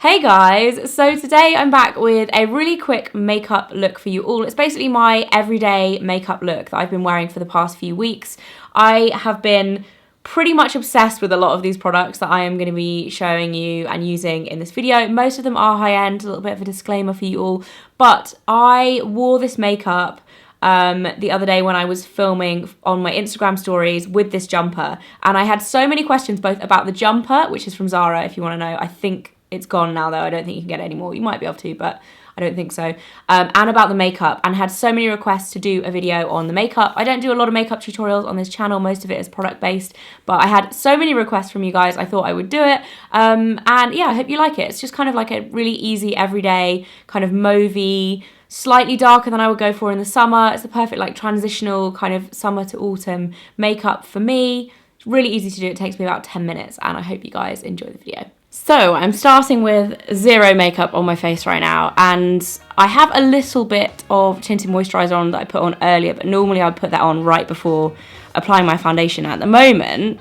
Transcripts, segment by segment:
Hey guys, so today I'm back with a really quick makeup look for you all. It's basically my everyday makeup look that I've been wearing for the past few weeks. I have been pretty much obsessed with a lot of these products that I am going to be showing you and using in this video. Most of them are high-end, a little bit of a disclaimer for you all, but I wore this makeup the other day when I was filming on my Instagram stories with this jumper, and I had so many questions both about the jumper, which is from Zara if you want to know. I think it's gone now though, I don't think you can get it anymore. You might be able to, but I don't think so. And about the makeup, and had so many requests to do a video on the makeup. I don't do a lot of makeup tutorials on this channel, most of it is product based, but I had so many requests from you guys, I thought I would do it. And yeah, I hope you like it. It's just kind of like a really easy, everyday, kind of mauvey, slightly darker than I would go for in the summer. It's the perfect like transitional kind of summer to autumn makeup for me. It's really easy to do, it takes me about 10 minutes, and I hope you guys enjoy the video. So I'm starting with zero makeup on my face right now, and I have a little bit of tinted moisturiser on that I put on earlier, but normally I'd put that on right before applying my foundation. At the moment,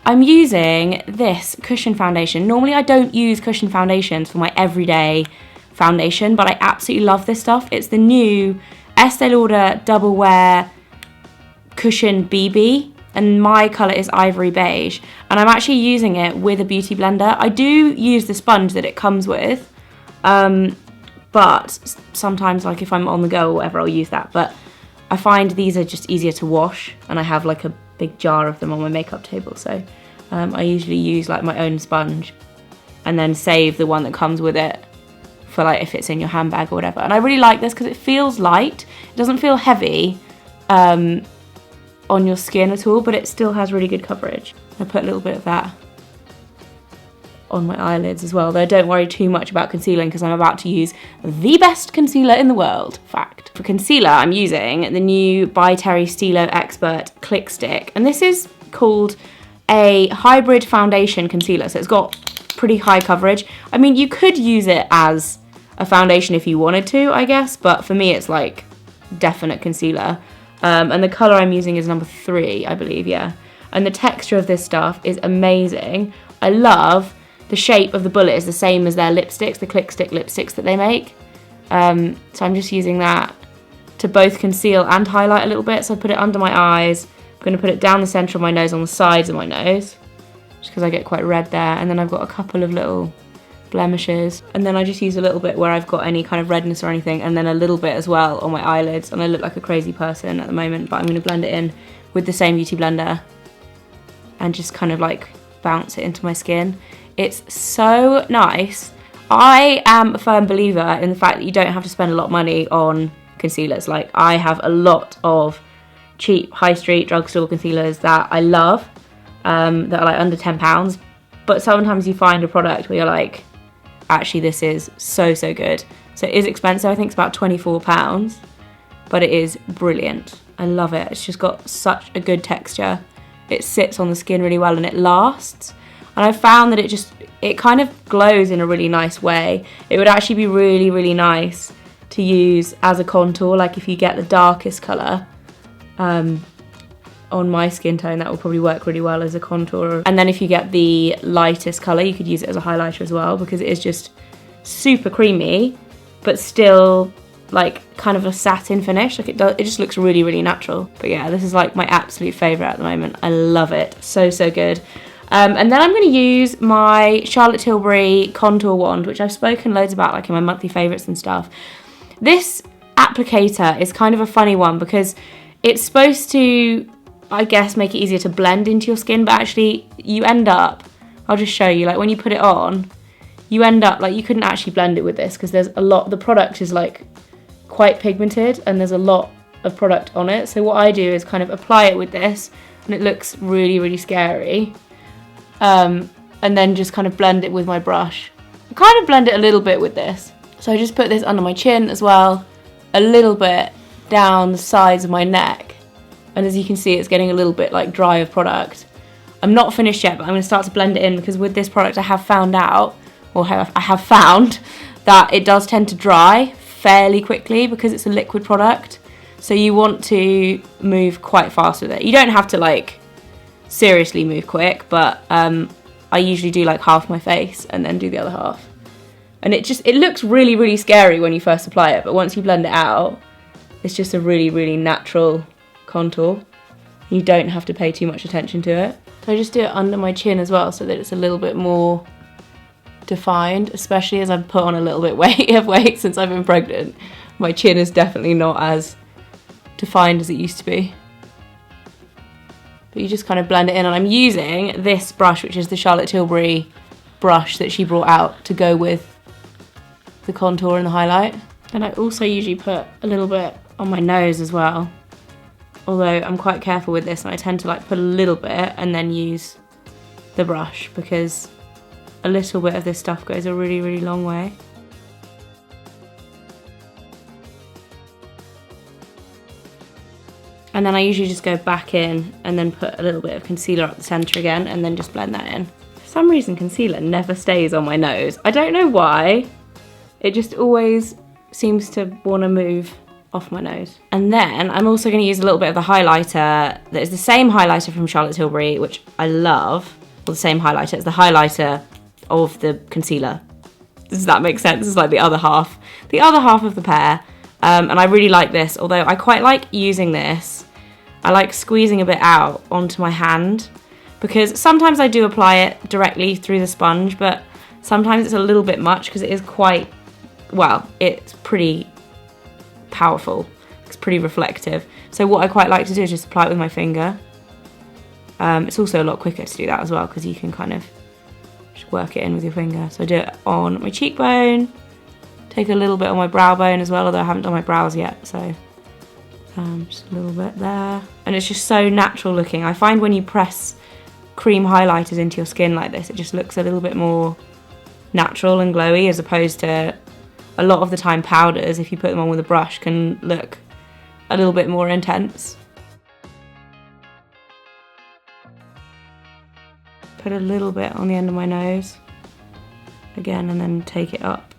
I'm using this cushion foundation. Normally I don't use cushion foundations for my everyday foundation, but I absolutely love this stuff. It's the new Estee Lauder Double Wear Cushion BB. And my colour is ivory beige, and I'm actually using it with a beauty blender. I do use the sponge that it comes with, but sometimes, like if I'm on the go or whatever, I'll use that. But I find these are just easier to wash, and I have like a big jar of them on my makeup table, so I usually use like my own sponge and then save the one that comes with it for like if it's in your handbag or whatever. And I really like this because it feels light, it doesn't feel heavy on your skin at all, but it still has really good coverage. I put a little bit of that on my eyelids as well, though don't worry too much about concealing because I'm about to use the best concealer in the world, fact. For concealer, I'm using the new by Terry Stylo Expert Click Stick, and this is called a hybrid foundation concealer, so it's got pretty high coverage. I mean, you could use it as a foundation if you wanted to, I guess, but for me it's like definite concealer. And the colour I'm using is number 3, I believe, yeah. And the texture of this stuff is amazing. I love the shape of the bullet is the same as their lipsticks, the Click Stick lipsticks that they make. So I'm just using that to both conceal and highlight a little bit. So I put it under my eyes. I'm going to put it down the centre of my nose, on the sides of my nose, just because I get quite red there. And then I've got a couple of little blemishes, and then I just use a little bit where I've got any kind of redness or anything, and then a little bit as well on my eyelids. And I look like a crazy person at the moment, but I'm going to blend it in with the same beauty blender and just kind of like bounce it into my skin. It's so nice. I am a firm believer in the fact that you don't have to spend a lot of money on concealers. Like, I have a lot of cheap high street drugstore concealers that I love, that are like under £10, but sometimes you find a product where you're like, actually this is so good. So it is expensive, I think it's about £24, but it is brilliant. I love it. It's just got such a good texture. It sits on the skin really well and it lasts. And I found that it kind of glows in a really nice way. It would actually be really nice to use as a contour, like if you get the darkest colour on my skin tone, that will probably work really well as a contour. And then if you get the lightest colour, you could use it as a highlighter as well, because it is just super creamy, but still like kind of a satin finish. Like it just looks really natural. But yeah, this is like my absolute favourite at the moment. I love it. So good. And then I'm going to use my Charlotte Tilbury contour wand, which I've spoken loads about like in my monthly favourites and stuff. This applicator is kind of a funny one because it's supposed to, I guess, make it easier to blend into your skin, but actually you end up, I'll just show you, like when you put it on, you end up, like you couldn't actually blend it with this because there's a lot, the product is like quite pigmented and there's a lot of product on it. So what I do is kind of apply it with this, and it looks really scary, and then just kind of blend it with my brush. I kind of blend it a little bit with this. So I just put this under my chin as well, a little bit down the sides of my neck. And as you can see, it's getting a little bit like dry of product. I'm not finished yet, but I'm going to start to blend it in because with this product I have found out, or I have found that it does tend to dry fairly quickly because it's a liquid product. So you want to move quite fast with it. You don't have to like seriously move quick, but I usually do like half my face and then do the other half. And it looks really, really scary when you first apply it, but once you blend it out, it's just a really, really natural contour. You don't have to pay too much attention to it. So I just do it under my chin as well so that it's a little bit more defined, especially as I've put on a little bit of weight since I've been pregnant. My chin is definitely not as defined as it used to be. But you just kind of blend it in, and I'm using this brush, which is the Charlotte Tilbury brush that she brought out to go with the contour and the highlight. And I also usually put a little bit on my nose as well, although I'm quite careful with this and I tend to like put a little bit and then use the brush, because a little bit of this stuff goes a really, really long way. And then I usually just go back in and then put a little bit of concealer up the centre again and then just blend that in. For some reason concealer never stays on my nose. I don't know why. It just always seems to want to move off my nose. And then I'm also going to use a little bit of the highlighter that is the same highlighter from Charlotte Tilbury, which I love. Well, the same highlighter. It's the highlighter of the concealer. Does that make sense? It's like the other half of the pair. And I really like this, although I quite like using this. I like squeezing a bit out onto my hand, because sometimes I do apply it directly through the sponge, but sometimes it's a little bit much because it is quite, well, it's pretty powerful. It's pretty reflective. So what I quite like to do is just apply it with my finger. It's also a lot quicker to do that as well, because you can kind of just work it in with your finger. So I do it on my cheekbone, take a little bit on my brow bone as well, although I haven't done my brows yet, so just a little bit there. And it's just so natural looking. I find when you press cream highlighters into your skin like this, it just looks a little bit more natural and glowy, as opposed to a lot of the time powders, if you put them on with a brush, can look a little bit more intense. Put a little bit on the end of my nose again, and then take it up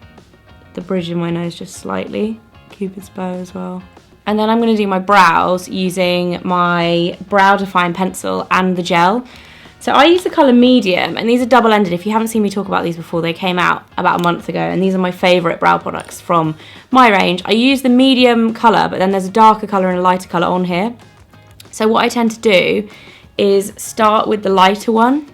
the bridge of my nose just slightly. Cupid's bow as well. And then I'm going to do my brows using my Brow Define pencil and the gel. So I use the colour medium, and these are double-ended. If you haven't seen me talk about these before, they came out about a month ago, and these are my favourite brow products from my range. I use the medium colour, but then there's a darker colour and a lighter colour on here. So what I tend to do is start with the lighter one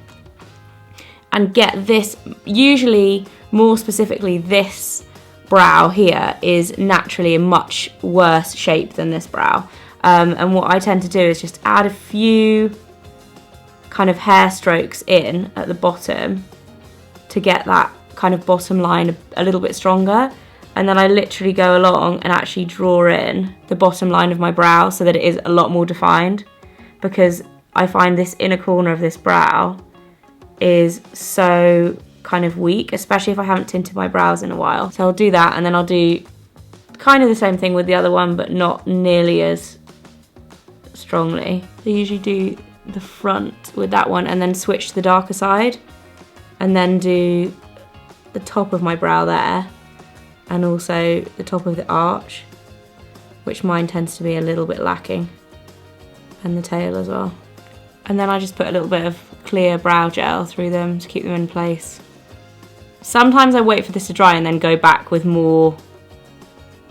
and get this, usually more specifically this brow here is naturally a much worse shape than this brow. And what I tend to do is just add a few kind of hair strokes in at the bottom to get that kind of bottom line a little bit stronger, and then I literally go along and actually draw in the bottom line of my brow so that it is a lot more defined, because I find this inner corner of this brow is so kind of weak, especially if I haven't tinted my brows in a while. So I'll do that, and then I'll do kind of the same thing with the other one, but not nearly as strongly. I usually do the front with that one and then switch to the darker side, and then do the top of my brow there, and also the top of the arch, which mine tends to be a little bit lacking, and the tail as well. And then I just put a little bit of clear brow gel through them to keep them in place. Sometimes I wait for this to dry and then go back with more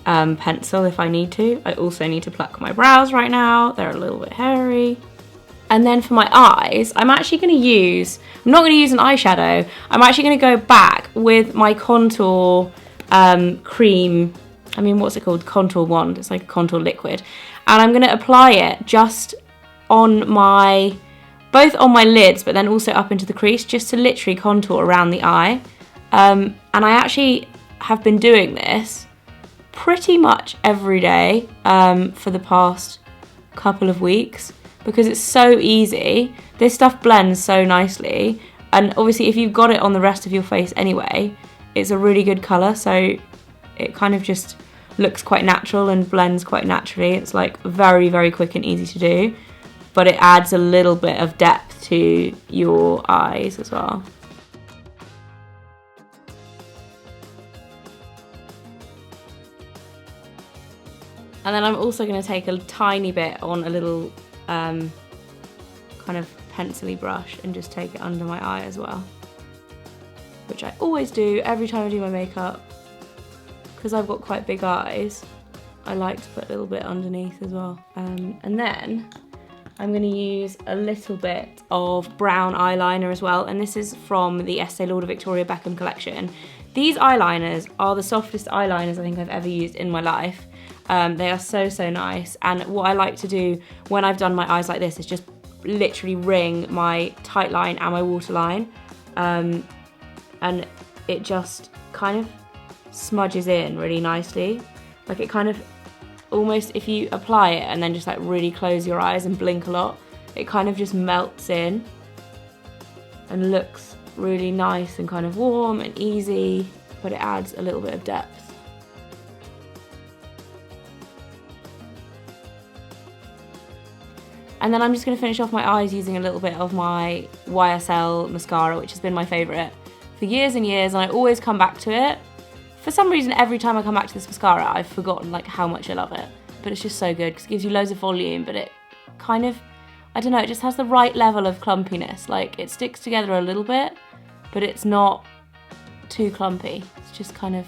pencil if I need to. I also need to pluck my brows right now. They're a little bit hairy. And then for my eyes, I'm not going to use an eyeshadow. I'm actually going to go back with my contour cream. I mean, what's it called? Contour wand. It's like a contour liquid. And I'm going to apply it just on both on my lids, but then also up into the crease, just to literally contour around the eye. And I actually have been doing this pretty much every day for the past couple of weeks, because it's so easy. This stuff blends so nicely, and obviously if you've got it on the rest of your face anyway, it's a really good colour, so it kind of just looks quite natural and blends quite naturally. It's like very, very quick and easy to do, but it adds a little bit of depth to your eyes as well. And then I'm also going to take a tiny bit on a little kind of pencil-y brush and just take it under my eye as well. which I always do every time I do my makeup. Because I've got quite big eyes, I like to put a little bit underneath as well. And then I'm going to use a little bit of brown eyeliner as well, and this is from the Estee Lauder Victoria Beckham collection. These eyeliners are the softest eyeliners I think I've ever used in my life. They are so, so nice, and what I like to do when I've done my eyes like this is just literally ring my tight line and my waterline, and it just kind of smudges in really nicely. Like, it kind of almost, if you apply it and then just like really close your eyes and blink a lot, it kind of just melts in and looks really nice and kind of warm and easy, but it adds a little bit of depth. And then I'm just going to finish off my eyes using a little bit of my YSL mascara, which has been my favourite for years and years, and I always come back to it. For some reason, every time I come back to this mascara, I've forgotten like how much I love it. But it's just so good because it gives you loads of volume, but it kind of, I don't know, it just has the right level of clumpiness. Like, it sticks together a little bit, but it's not too clumpy. It's just kind of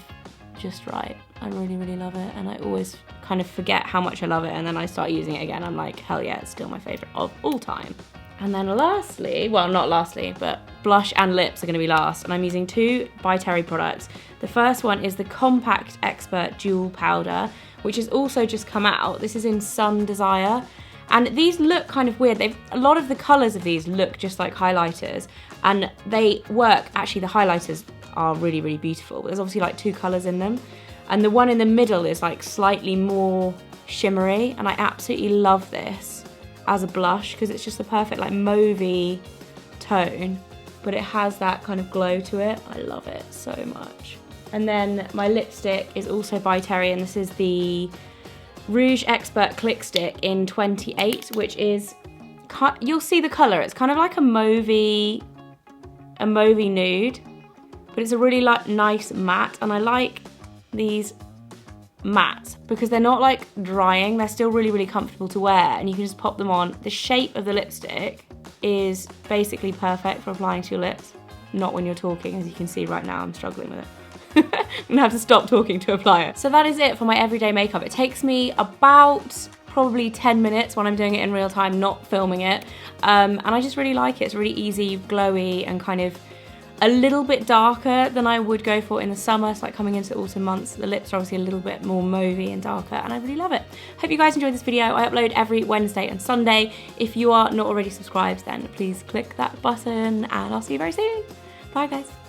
just right. I really, really love it, and I always kind of forget how much I love it, and then I start using it again. I'm like, hell yeah, it's still my favourite of all time. And then lastly, well, not lastly, but blush and lips are going to be last, and I'm using two by Terry products. The first one is the Compact Expert Dual Powder, which has also just come out. This is in Sun Desire, and these look kind of weird. A lot of the colours of these look just like highlighters, and they work. Actually, the highlighters are really, really beautiful. There's obviously like two colours in them, and the one in the middle is like slightly more shimmery, and I absolutely love this as a blush because it's just the perfect like mauvey tone, but it has that kind of glow to it. I love it so much. And then my lipstick is also by Terry, and this is the Rouge-Expert Click Stick in 28, which is, you'll see the colour, it's kind of like a mauvey nude, but it's a really like nice matte, and I like these matte because they're not like drying, they're still really, really comfortable to wear, and you can just pop them on. The shape of the lipstick is basically perfect for applying to your lips, not when you're talking. As you can see right now, I'm struggling with it. I'm gonna have to stop talking to apply it. So that is it for my everyday makeup. It takes me about probably 10 minutes when I'm doing it in real time, not filming it, and I just really like it. It's really easy, glowy, and kind of a little bit darker than I would go for in the summer. It's like coming into autumn months. The lips are obviously a little bit more mauvey and darker, and I really love it. Hope you guys enjoyed this video. I upload every Wednesday and Sunday. If you are not already subscribed, then please click that button, and I'll see you very soon. Bye guys.